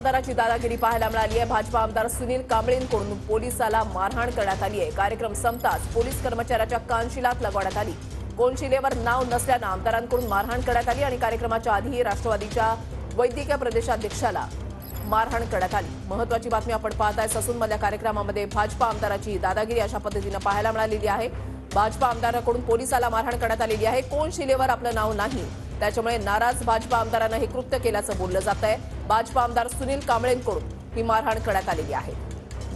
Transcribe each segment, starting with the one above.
आमदाराची दादागिरी पाहायला मिळाली आहे। भाजपा आमदार सुनील कांबळेंकडून पोलिसाला मारहाण करण्यात आली आहे। कार्यक्रम संपताच पोलीस कर्मचाऱ्याच्या कानशिलात लगवण्यात आली। कोनशिलेवर नाव नसल्याने आमदारांकडून मारहाण करण्यात आली आणि कार्यक्रमाच्या आधीही राष्ट्रवादीच्या वैद्यकीय प्रदेशाध्यक्षाला मारहाण करण्यात आली। महत्त्वाची बातमी आपण पाहताय। ससूनमधल्या कार्यक्रमामध्ये भाजपा आमदाराची दादागिरी अशा पद्धतीने पाहायला मिळालेली आहे। भाजपा आमदाराकडून पोलिसाला मारहाण करण्यात आलेली आहे। कोनशिलेवर आपलं नाव नाही, त्याच्यामुळे नाराज भाजपा आमदारांना हे कृत्य केल्याचं बोललं जात आहे। भाजपा आमदार सुनील कांबळेंकडून ही मारहाण करण्यात आलेली आहे।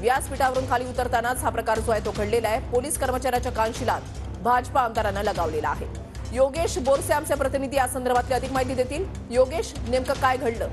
व्यासपीठावरून खाली उतरतानाच हा प्रकार जो आहे तो घडलेला आहे। पोलीस कर्मचाऱ्याच्या कानशिलात भाजपा आमदारांना लगावलेला आहे। योगेश बोरसे आमचे प्रतिनिधी या संदर्भातली अधिक माहिती देतील। योगेश, नेमकं काय घडलं?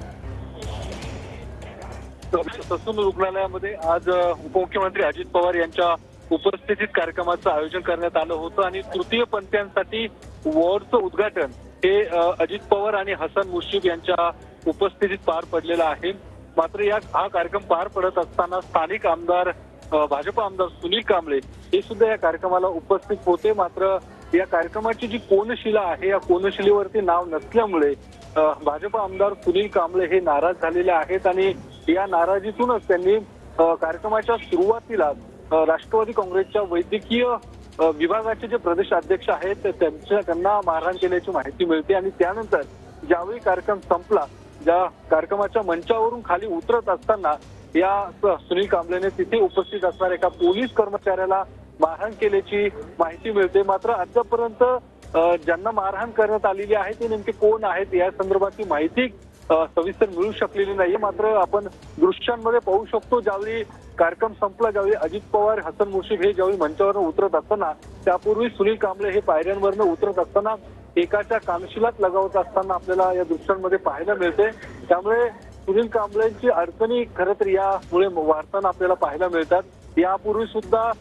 ससून रुग्णालयामध्ये आज उपमुख्यमंत्री अजित पवार यांच्या उपस्थितीत कार्यक्रमाचं आयोजन करण्यात आलं होतं आणि तृतीय पंथीयांसाठी वॉर्डचं उद्घाटन हे अजित पवार आणि हसन मुश्रीफ यांच्या उपस्थितीत पार पडलेलं आहे। मात्र हा कार्यक्रम पार पडत असताना स्थानिक आमदार भाजपा आमदार सुनील कांबळे हे सुद्धा या कार्यक्रमाला उपस्थित होते। मात्र या कार्यक्रमाची जी कोनशिला आहे या कोनशिलेवरती नाव नसल्यामुळे भाजपा आमदार सुनील कांबळे हे नाराज झालेले आहेत आणि या नाराजीतूनच त्यांनी कार्यक्रमाच्या सुरुवातीला राष्ट्रवादी काँग्रेसच्या वैद्यकीय विभागाचे जे प्रदेश अध्यक्ष आहेत त्यांना मारहाण केल्याची माहिती मिळते आणि त्यानंतर ज्यावेळी कार्यक्रम संपला, ज्या कार्यक्रमाच्या मंचावरून खाली उतरत असताना या सुनील कांबळेने तिथे उपस्थित असणाऱ्या एका पोलीस कर्मचाऱ्याला मारहाण केल्याची माहिती मिळते। मात्र अद्यापर्यंत ज्यांना मारहाण करण्यात आलेली आहे ते नेमके कोण आहेत या संदर्भातली माहिती सविस्तर मिळू शकलेली नाही। मात्र आपण दृश्यांमध्ये पाहू शकतो, ज्यावेळी कार्यक्रम संपला, ज्यावेळी अजित पवार हसन मुश्रीफ हे ज्यावेळी मंचावरून उतरत असताना त्यापूर्वी सुनील कांबळे हे पायऱ्यांवरनं उतरत असताना एकाच्या कानशिलात लगावत असताना आपल्याला या दृश्यांमध्ये पाहायला मिळते। त्यामुळे सुनील कांबळेंची अडचणी खरं तर यामुळे वाढताना आपल्याला पाहायला मिळतात। यापूर्वी सुद्धा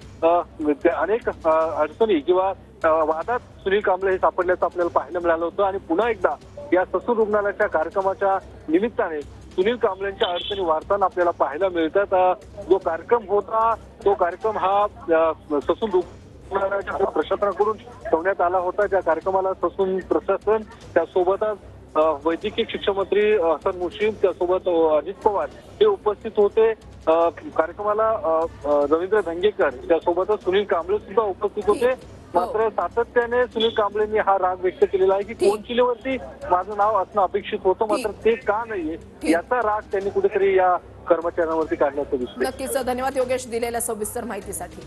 अनेक अडचणी किंवा वादात सुनील कांबळे हे सापडल्याचं आपल्याला पाहायला मिळालं होतं आणि पुन्हा एकदा या ससून रुग्णालयाच्या कार्यक्रमाच्या निमित्ताने सुनील कांबळेंच्या अडचणी वाढताना आपल्याला पाहायला मिळतात। जो कार्यक्रम होता तो कार्यक्रम हा ससून रुग्णालयाच्या प्रशासनाकडून ठेवण्यात आला होता। ज्या कार्यक्रमाला ससून प्रशासन त्यासोबतच वैद्यकीय शिक्षण मंत्री हसन मुश्रीफ त्यासोबत अजित पवार हे उपस्थित होते। कार्यक्रमाला रवींद्र धंगेकर त्यासोबतच सुनील कांबळे सुद्धा उपस्थित होते। मात्र सातत्याने सुनील कांबळेंनी हा राग व्यक्त केलेला आहे की कोनशिलेवरती माझं नाव असणं अपेक्षित होतं, मात्र ते का नाहीये याचा राग त्यांनी कुठेतरी या कर्मचाऱ्यांवरती काढल्याचं दिसतंय। नक्कीच, धन्यवाद योगेश दिलेल्या सविस्तर माहितीसाठी।